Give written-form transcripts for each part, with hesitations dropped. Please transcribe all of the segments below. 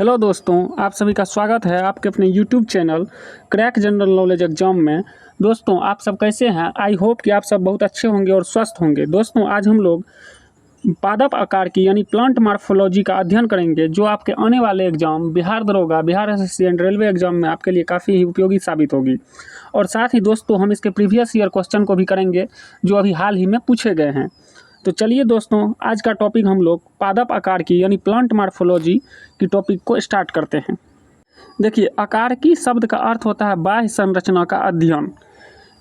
Hello दोस्तों, आप सभी का स्वागत है आपके अपने YouTube channel crack general knowledge exam में। दोस्तों, आप सब कैसे हैं? आई होप कि आप सब बहुत अच्छे होंगे और स्वस्थ होंगे। दोस्तों, आज हम लोग पादप आकार की यानी प्लांट मार्फोलॉजी का अध्ययन करेंगे, जो आपके आने वाले एग्जाम बिहार दरोगा, Bihar SSC and railway exam में आपके लिए काफ़ी ही उपयोगी साबित होगी। और साथ ही दोस्तों, हम इसके प्रीवियस ईयर क्वेश्चन को भी करेंगे, जो अभी हाल ही में पूछे गए हैं। तो चलिए दोस्तों, आज का टॉपिक हम लोग पादप आकार की यानी प्लांट मार्फोलॉजी की टॉपिक को स्टार्ट करते हैं। देखिए, आकारिकी शब्द का अर्थ होता है बाह्य संरचना का अध्ययन,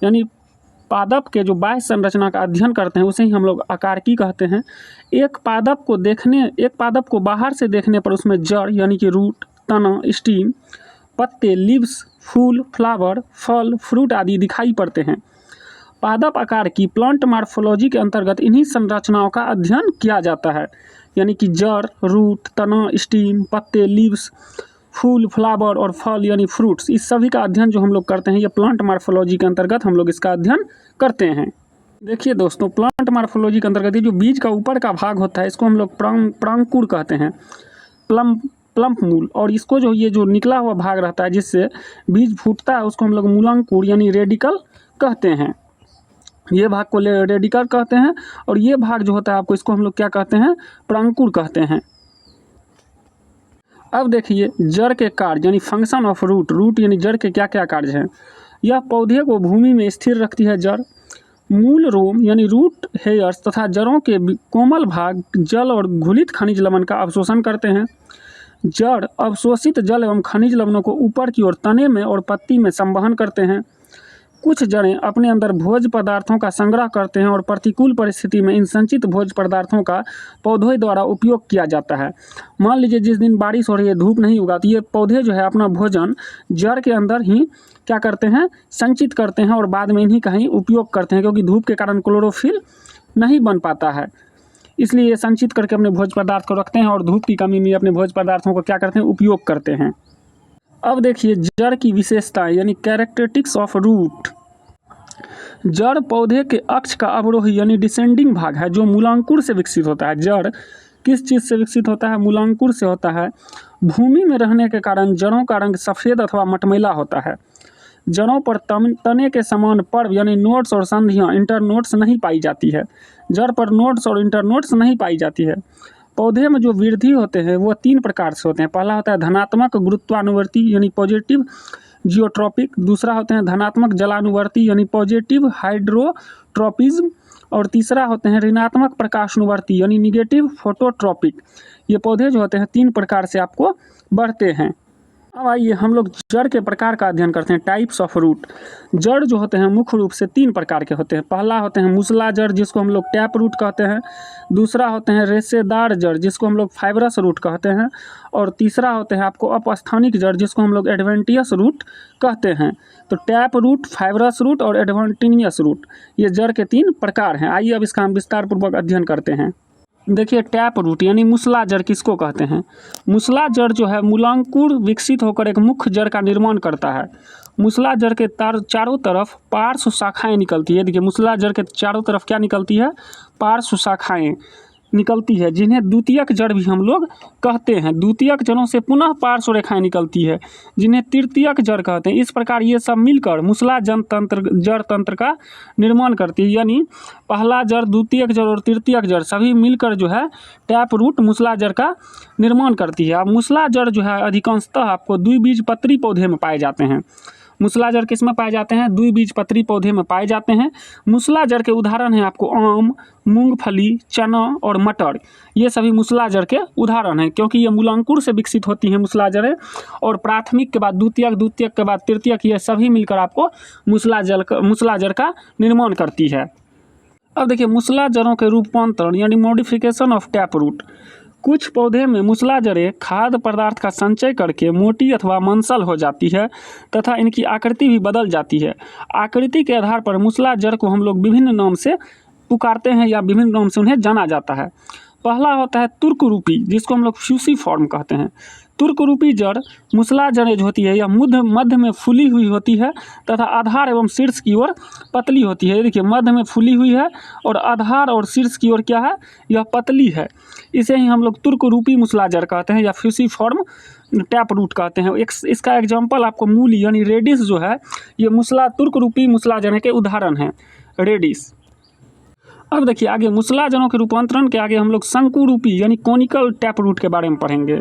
यानी पादप के जो बाह्य संरचना का अध्ययन करते हैं उसे ही हम लोग आकारिकी कहते हैं। एक पादप को बाहर से देखने पर उसमें जड़ यानी कि रूट, तना, स्टीम, पत्ते, लीव्स, फूल, फ्लावर, फल, फ्रूट आदि दिखाई पड़ते हैं। पादप आकार की प्लांट मार्फोलॉजी के अंतर्गत इन्हीं संरचनाओं का अध्ययन किया जाता है, यानी कि जड़, रूट, तना, स्टीम, पत्ते, लीव्स, फूल, फ्लावर और फल यानी फ्रूट्स, इस सभी का अध्ययन जो हम लोग करते हैं, ये प्लांट मार्फोलॉजी के अंतर्गत हम लोग इसका अध्ययन करते हैं। देखिए दोस्तों, प्लांट मार्फोलॉजी के अंतर्गत ये जो बीज का ऊपर का भाग होता है, इसको हम लोग प्रांकुर कहते हैं, प्लम्प मूल। और इसको ये जो निकला हुआ भाग रहता है जिससे बीज फूटता है, उसको हम लोग मूलांकुर यानी रेडिकल कहते हैं। ये भाग को रेडिकल कहते हैं। और ये भाग जो होता है आपको, इसको हम लोग क्या कहते हैं? प्रांकुर कहते हैं। अब देखिए, जड़ के कार्य यानी फंक्शन ऑफ रूट यानी जड़ के क्या क्या कार्य हैं। यह पौधे को भूमि में स्थिर रखती है। जड़ मूल रोम यानी रूट हेयर्स तथा जड़ों के कोमल भाग जल और घुलित खनिज लवण का अवशोषण करते हैं। जड़ अवशोषित जल एवं खनिज लवणों को ऊपर की ओर तने में और पत्ती में संवहन करते हैं। कुछ जड़ें अपने अंदर भोज्य पदार्थों का संग्रह करते हैं और प्रतिकूल परिस्थिति में इन संचित भोज्य पदार्थों का पौधों द्वारा उपयोग किया जाता है। मान लीजिए जिस दिन बारिश हो रही है, धूप नहीं होगा, तो ये पौधे जो है अपना भोजन जड़ के अंदर ही क्या करते हैं? संचित करते हैं और बाद में इन्हीं का ही उपयोग करते हैं, क्योंकि धूप के कारण क्लोरोफिल नहीं बन पाता है। इसलिए ये संचित करके अपने भोज्य पदार्थ को रखते हैं और धूप की कमी में अपने भोज्य पदार्थों को क्या करते हैं? उपयोग करते हैं। अब देखिए, जड़ की विशेषताएं यानी कैरेक्टरिस्टिक्स ऑफ रूट। जड़ पौधे के अक्ष का अवरोही यानी डिसेंडिंग भाग है, जो मूलांकुर से विकसित होता है। जड़ किस चीज़ से विकसित होता है? मूलांकुर से होता है। भूमि में रहने के कारण जड़ों का रंग सफ़ेद अथवा मटमैला होता है। जड़ों पर तने के समान पर्व यानी नोड्स और संधियाँ इंटरनोड्स नहीं पाई जाती है। जड़ पर नोड्स और इंटरनोड्स नहीं पाई जाती है। पौधे में जो वृद्धि होते हैं वो 3 प्रकार से होते हैं। पहला होता है धनात्मक गुरुत्वानुवर्ती यानी पॉजिटिव जियोट्रॉपिक। दूसरा होते हैं धनात्मक जलानुवर्ती यानी पॉजिटिव हाइड्रोट्रॉपिज्म। और तीसरा होते हैं ऋणात्मक प्रकाशानुवर्ती यानी निगेटिव फोटोट्रॉपिक। ये पौधे जो होते हैं 3 प्रकार से आपको बढ़ते हैं। अब आइए हम लोग जड़ के प्रकार का अध्ययन करते हैं, टाइप्स ऑफ रूट। जड़ जो होते हैं मुख्य रूप से 3 प्रकार के होते हैं। पहला होते हैं मूसला जड़, जिसको हम लोग टैप रूट कहते हैं। दूसरा होते हैं रेशेदार जड़, जिसको हम लोग फाइब्रस रूट कहते हैं। और तीसरा होते हैं आपको अपस्थानिक जड़, जिसको हम लोग एडवेंटियस रूट कहते हैं। तो टैप रूट, फाइब्रस रूट और एडवेंटिनियस रूट, ये जड़ के 3 प्रकार हैं। आइए अब इसका हम विस्तार पूर्वक अध्ययन करते हैं। देखिए, टैप रूट यानी मूसला जड़ किसको कहते हैं? मूसला जड़ जो है मूलांकुर विकसित होकर एक मुख्य जड़ का निर्माण करता है। मूसला जड़ के चारों तरफ पार्श्व शाखाएं निकलती है। देखिए, मूसला जड़ के चारों तरफ क्या निकलती है? पार्श्व शाखाएं निकलती है, जिन्हें द्वितीयक जड़ भी हम लोग कहते हैं। द्वितीयक जड़ों से पुनः पार्श्व रेखाएं निकलती है, जिन्हें तृतीयक जड़ कहते हैं। इस प्रकार ये सब मिलकर मूसला जड़ तंत्र का निर्माण करती है। यानी पहला जड़, द्वितीयक जड़ और तृतीयक जड़ सभी मिलकर जो है टैप रूट मूसला जड़ का निर्माण करती है। अब मूसला जड़ जो है अधिकांशतः आपको द्विबीजपत्री पौधे में पाए जाते हैं। मूसला जड़ किस में पाए जाते हैं? द्विबीजपत्री पौधे में पाए जाते हैं। मूसला जड़ के उदाहरण हैं आपको आम, मूंगफली, चना और मटर। ये सभी मूसला जड़ के उदाहरण हैं, क्योंकि ये मूलांकुर से विकसित होती हैं मूसला जड़ें। और प्राथमिक के बाद द्वितीयक, द्वितीयक के बाद तृतीयक, ये सभी मिलकर आपको मूसला जड़ का निर्माण करती है। अब देखिए, मूसला जड़ों के रूपांतरण यानी मॉडिफिकेशन ऑफ टैप रूट। कुछ पौधे में मूसला जड़ें खाद्य पदार्थ का संचय करके मोटी अथवा मंसल हो जाती है तथा इनकी आकृति भी बदल जाती है। आकृति के आधार पर मूसला जड़ को हम लोग विभिन्न नाम से पुकारते हैं या विभिन्न नाम से उन्हें जाना जाता है। पहला होता है तुर्क रूपी, जिसको हम लोग फ्यूसीफॉर्म कहते हैं। तुर्क रूपी जड़ मूसला जड़ें जो होती है यह मध्य में फूली हुई होती है तथा आधार एवं शीर्ष की ओर पतली होती है। देखिए मध्य में फूली हुई है और आधार और शीर्ष की ओर क्या है, यह पतली है। इसे ही हम लोग तुर्क रूपी मूसला जड़ कहते हैं या फ्यूसीफॉर्म टैप रूट कहते हैं। इसका एग्जाम्पल आपको मूली यानी रेडिस जो है ये तुर्क रूपी मूसला जड़ के उदाहरण हैं, रेडिस। अब देखिए आगे मूसला जड़ों के रूपांतरण के आगे हम लोग शंकु रूपी यानी कोनिकल टैप रूट के बारे में पढ़ेंगे।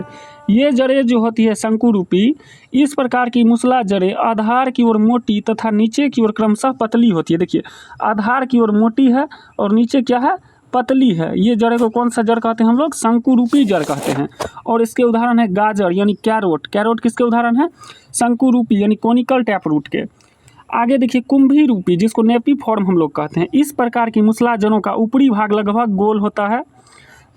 ये जड़ें जो होती है शंकु रूपी, इस प्रकार की मूसला जड़ें आधार की ओर मोटी तथा नीचे की ओर क्रमशः पतली होती है। देखिए आधार की ओर मोटी है और नीचे क्या है, पतली है। ये जड़ें को कौन सा जड़ कहते हैं हम लोग, शंकु रूपी जड़ कहते हैं। और इसके उदाहरण है गाजर यानी कैरोट। कैरोट किसके उदाहरण है, शंकु रूपी यानी कोनिकल टैप रूट के। आगे देखिए कुंभी रूपी जिसको नेपिफॉर्म हम लोग कहते हैं। इस प्रकार की मूसला जड़ों का ऊपरी भाग लगभग गोल होता है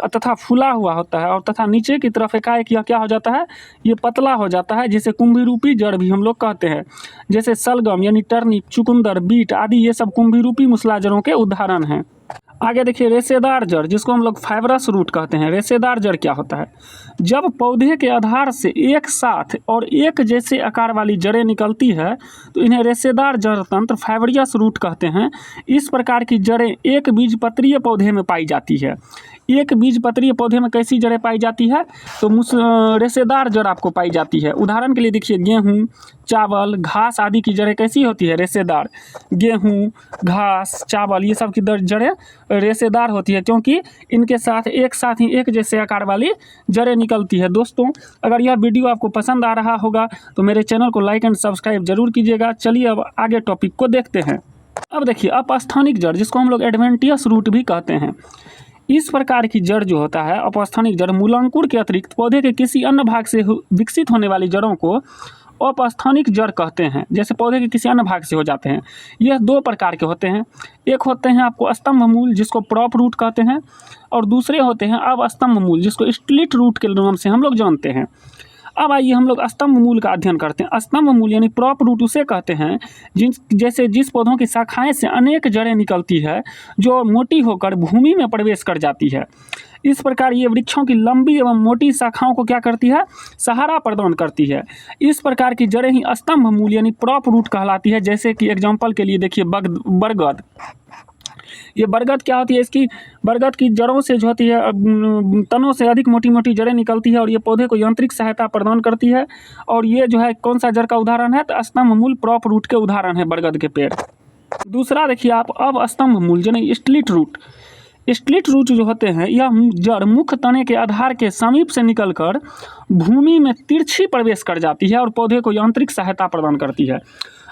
तथा फूला हुआ होता है और तथा नीचे की तरफ एकाएक यह क्या हो जाता है, ये पतला हो जाता है, जिसे कुंभी रूपी जड़ भी हम लोग कहते हैं। जैसे सलगम यानी टर्निप, चुकंदर, बीट आदि ये सब कुंभी रूपी मूसला जड़ों के उदाहरण हैं। आगे देखिए रेशेदार जड़ जिसको हम लोग फाइब्रस रूट कहते हैं। रेशेदार जड़ क्या होता है, जब पौधे के आधार से एक साथ और एक जैसे आकार वाली जड़ें निकलती है तो इन्हें रेशेदार जड़ तंत्र फाइब्रियस रूट कहते हैं। इस प्रकार की जड़ें एक बीजपत्रीय पौधे में पाई जाती है। एक बीजपत्रीय पौधे में कैसी जड़ें पाई जाती है, तो रेशेदार जड़ आपको पाई जाती है। उदाहरण के लिए देखिए गेहूँ, चावल, घास आदि की जड़ें कैसी होती है, रेशेदार। गेहूँ, घास, चावल ये सब की जड़ें रेशेदार होती है क्योंकि इनके साथ ही एक जैसे आकार वाली जड़ें निकलती है। दोस्तों अगर यह वीडियो आपको पसंद आ रहा होगा तो मेरे चैनल को लाइक एंड सब्सक्राइब जरूर कीजिएगा। चलिए अब आगे टॉपिक को देखते हैं। अब देखिए अपस्थानिक जड़ जिसको हम लोग एडवेंटियस रूट भी कहते हैं। इस प्रकार की जड़ जो होता है अपस्थानिक जड़ मूलांकुर के अतिरिक्त पौधे के किसी अन्य भाग से विकसित होने वाली जड़ों को अपस्थानिक जड़ कहते हैं। जैसे पौधे के किसी अन्य भाग से हो जाते हैं। यह दो प्रकार के होते हैं। एक होते हैं आपको स्तंभ मूल जिसको प्रॉप रूट कहते हैं और दूसरे होते हैं अवस्तंभ मूल जिसको स्प्लिट रूट के नाम से हम लोग जानते हैं। अब आइए हम लोग स्तंभ मूल का अध्ययन करते हैं। स्तंभ मूल यानी प्रॉप रूट उसे कहते हैं जिस पौधों की शाखाएं से अनेक जड़ें निकलती है जो मोटी होकर भूमि में प्रवेश कर जाती है। इस प्रकार ये वृक्षों की लंबी एवं मोटी शाखाओं को क्या करती है, सहारा प्रदान करती है। इस प्रकार की जड़ें ही स्तंभ मूल यानी प्रॉप रूट कहलाती है। जैसे कि एग्जाम्पल के लिए देखिए बरगद। ये बरगद क्या होती है, इसकी बरगद की जड़ों से जो होती है तनों से अधिक मोटी मोटी जड़ें निकलती है और ये पौधे को यांत्रिक सहायता प्रदान करती है। और ये जो है कौन सा जड़ का उदाहरण है, तो स्तंभ मूल प्रॉप रूट के उदाहरण है बरगद के पेड़। दूसरा देखिए आप अब स्तंभ मूल यानी स्प्लिट रूट। स्प्लिट रूट जो होते हैं यह जड़ मुख्य तने के आधार के समीप से निकलकर भूमि में तिरछी प्रवेश कर जाती है और पौधे को यांत्रिक सहायता प्रदान करती है।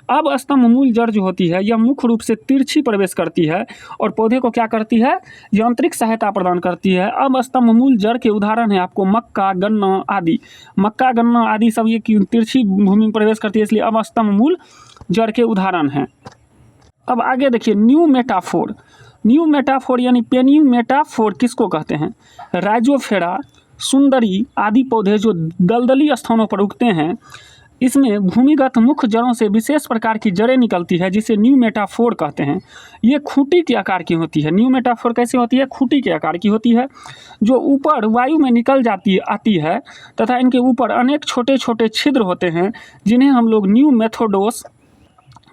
अब स्तंभ मूल जड़ जो होती है यह मुख्य रूप से तिरछी प्रवेश करती है और पौधे को क्या करती है, यांत्रिक सहायता प्रदान करती है। अब स्तंभ मूल जड़ के उदाहरण है आपको मक्का, गन्ना आदि। मक्का, गन्ना आदि सब ये तिरछी भूमि में प्रवेश करती है, इसलिए अब स्तंभ मूल जड़ के उदाहरण हैं। अब आगे देखिए न्यू मेटाफोर। न्यू मेटाफोर यानी पेन्यू मेटाफोर किसको कहते हैं, राइजोफेरा, सुंदरी आदि पौधे जो दलदली स्थानों पर उगते हैं। इसमें भूमिगत मुख्य जड़ों से विशेष प्रकार की जड़ें निकलती है जिसे न्यू मेटाफोर कहते हैं। ये खूंटी के आकार की होती है। न्यू मेटाफोर कैसे होती है, खूंटी के आकार की होती है जो ऊपर वायु में निकल आती है तथा इनके ऊपर अनेक छोटे छोटे छिद्र होते हैं जिन्हें हम लोग न्यू मेथोडोस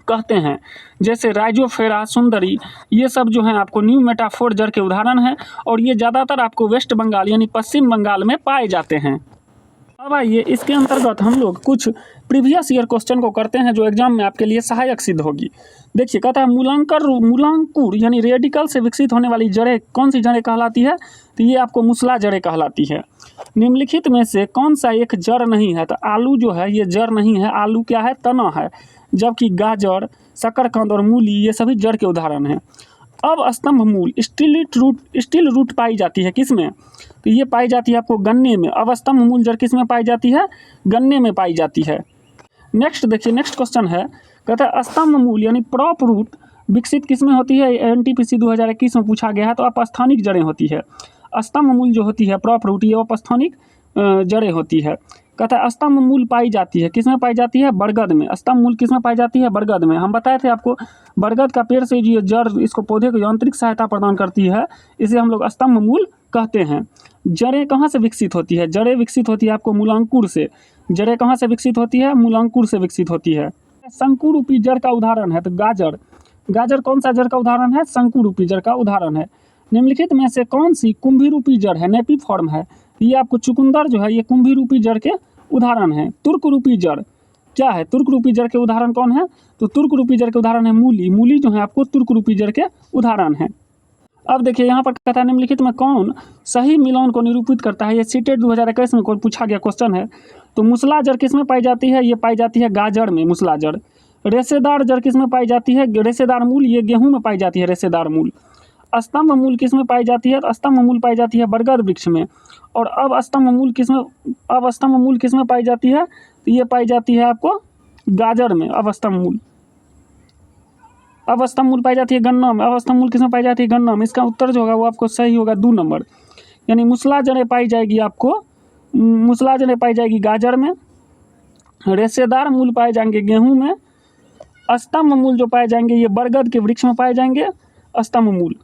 कहते हैं। जैसे राइजोफेरा, सुंदरी ये सब जो हैं आपको न्यू मेटाफोर जड़ के उदाहरण हैं और ये ज़्यादातर आपको वेस्ट बंगाल यानी पश्चिम बंगाल में पाए जाते हैं। अब आइए इसके अंतर्गत हम लोग कुछ प्रीवियस ईयर क्वेश्चन को करते हैं जो एग्जाम में आपके लिए सहायक सिद्ध होगी। देखिए कहता है मूलांकुर यानी रेडिकल से विकसित होने वाली जड़ें कौन सी जड़ें कहलाती है, तो ये आपको मूसला जड़ें कहलाती है। निम्नलिखित में से कौन सा एक जड़ नहीं है, तो आलू जो है ये जड़ नहीं है। आलू क्या है, तना है। जबकि गाजर, शकरकंद और मूली ये सभी जड़ के उदाहरण हैं। अब स्तंभ मूल स्टिल रूट पाई जाती है किसमें, तो ये पाई जाती है आपको गन्ने में। अब स्तंभ मूल जड़ किस में पाई जाती है, गन्ने में पाई जाती है। नेक्स्ट देखिए नेक्स्ट क्वेश्चन है, कहता है स्तंभ मूल यानी प्रॉप रूट विकसित किस में होती है, NTPC 2021 में पूछा गया है। तो अपस्थानिक जड़ें होती है। स्तंभ मूल जो होती है प्रॉप रूट ये अपस्थानिक जड़ें होती है। कहता है स्तंभ मूल पाई जाती है किस में पाई जाती है, बरगद में। स्तंभ मूल किस में पाई जाती है, बरगद में। हम बताए थे आपको बरगद का पेड़ से जो जड़ इसको पौधे को यांत्रिक सहायता प्रदान करती है, इसे हम लोग स्तंभ मूल कहते हैं। जड़ें कहाँ से विकसित होती है? जड़ें विकसित होती है आपको मूलांकुर से। जड़ें कहाँ से विकसित होती है? मूलांकुर से विकसित होती है। शंकुरूपी जड़ का उदाहरण है तो गाजर। गाजर कौन सा जड़ का उदाहरण है? शंकुरूपी जड़ का उदाहरण है। निम्नलिखित में से कौन सी कुंभीरूपी जड़ है? नेपिफॉर्म है। ये आपको चुकंदर जो है ये कुंभीरूपी जड़ के उदाहरण है। तुर्करूपी जड़ क्या है? तुर्करूपी जड़ के उदाहरण कौन है? तो तुर्करूपी जड़ के उदाहरण है मूली। मूली जो है आपको तुर्करूपी जड़ के उदाहरण है। अब देखिए यहाँ पर कहता है निम्नलिखित में कौन सही मिलौन को निरूपित करता है? ये सीटेट 2021 में कोई पूछा गया क्वेश्चन है। तो मूसला जड़ किस में पाई जाती है? ये पाई जाती है गाजर में मूसला जड़। रेशेदार जड़ किस में पाई जाती है? रेशेदार मूल ये गेहूं में पाई जाती है रेशेदार मूल। स्तंभ मूल किस में पाई जाती है? स्तंभ मूल पाई जाती है बरगद वृक्ष में। और अब स्तंभ मूल किस में पाई जाती है? तो ये पाई जाती है आपको गाजर में। अब स्तंभ मूल पाई जाती है गन्ना में। अब स्तंभ मूल किस में पाई जाती है? गन्ना में। इसका उत्तर जो होगा वो आपको सही होगा 2 नंबर। यानी मूसला जड़ें पाई जाएगी आपको, मूसला जड़ें पाई जाएगी गाजर में, रेशेदार मूल पाए जाएंगे गेहूं में, स्तंभ मूल जो पाए जाएंगे ये बरगद के वृक्ष में पाए जाएंगे। स्तंभ मूल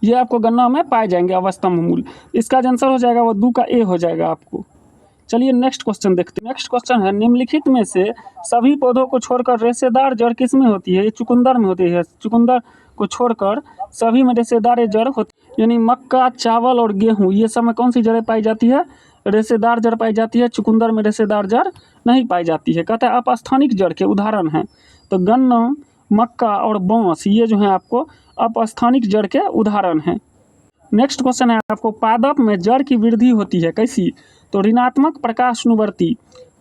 ये आपको गन्ना में पाए जाएंगे। अब स्तंभ मूल इसका जो आंसर हो जाएगा वो 2 का ए हो जाएगा आपको। चलिए नेक्स्ट क्वेश्चन देखते हैं। नेक्स्ट क्वेश्चन है निम्नलिखित में से सभी पौधों को छोड़कर रेशेदार जड़ किस में होती है? ये चुकंदर में होती है। चुकंदर को छोड़कर सभी में रेशेदार जड़ होती है। यानी मक्का, चावल और गेहूं ये सब में कौन सी जड़ें पाई जाती है? रेशेदार जड़ पाई जाती है। चुकंदर में रेशेदार जड़ नहीं पाई जाती है। कहता है अपस्थानिक जड़ के उदाहरण हैं। तो गन्ना, मक्का और बांस ये जो है आपको अपस्थानिक जड़ के उदाहरण हैं। नेक्स्ट क्वेश्चन है आपको पादप में जड़ की वृद्धि होती है कैसी? तो ऋणात्मक प्रकाशनुवर्ती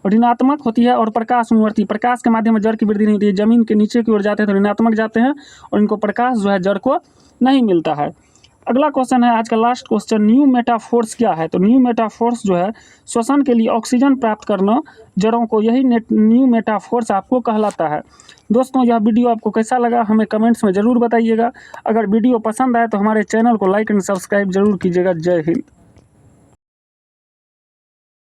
ऋणात्मक होती है और प्रकाशनुवर्ती। प्रकाश के माध्यम में जड़ की वृद्धि नहीं होती है। जमीन के नीचे की ओर जाते हैं तो ऋणात्मक जाते हैं और इनको प्रकाश जो है जड़ को नहीं मिलता है। अगला क्वेश्चन है आज का लास्ट क्वेश्चन, न्यू मेटाफोर्स क्या है? तो न्यू मेटाफोर्स जो है श्वसन के लिए ऑक्सीजन प्राप्त करना जड़ों को, यही न्यू मेटाफोर्स आपको कहलाता है। दोस्तों यह वीडियो आपको कैसा लगा हमें कमेंट्स में ज़रूर बताइएगा। अगर वीडियो पसंद आए तो हमारे चैनल को लाइक एंड सब्सक्राइब जरूर कीजिएगा। जय हिंद।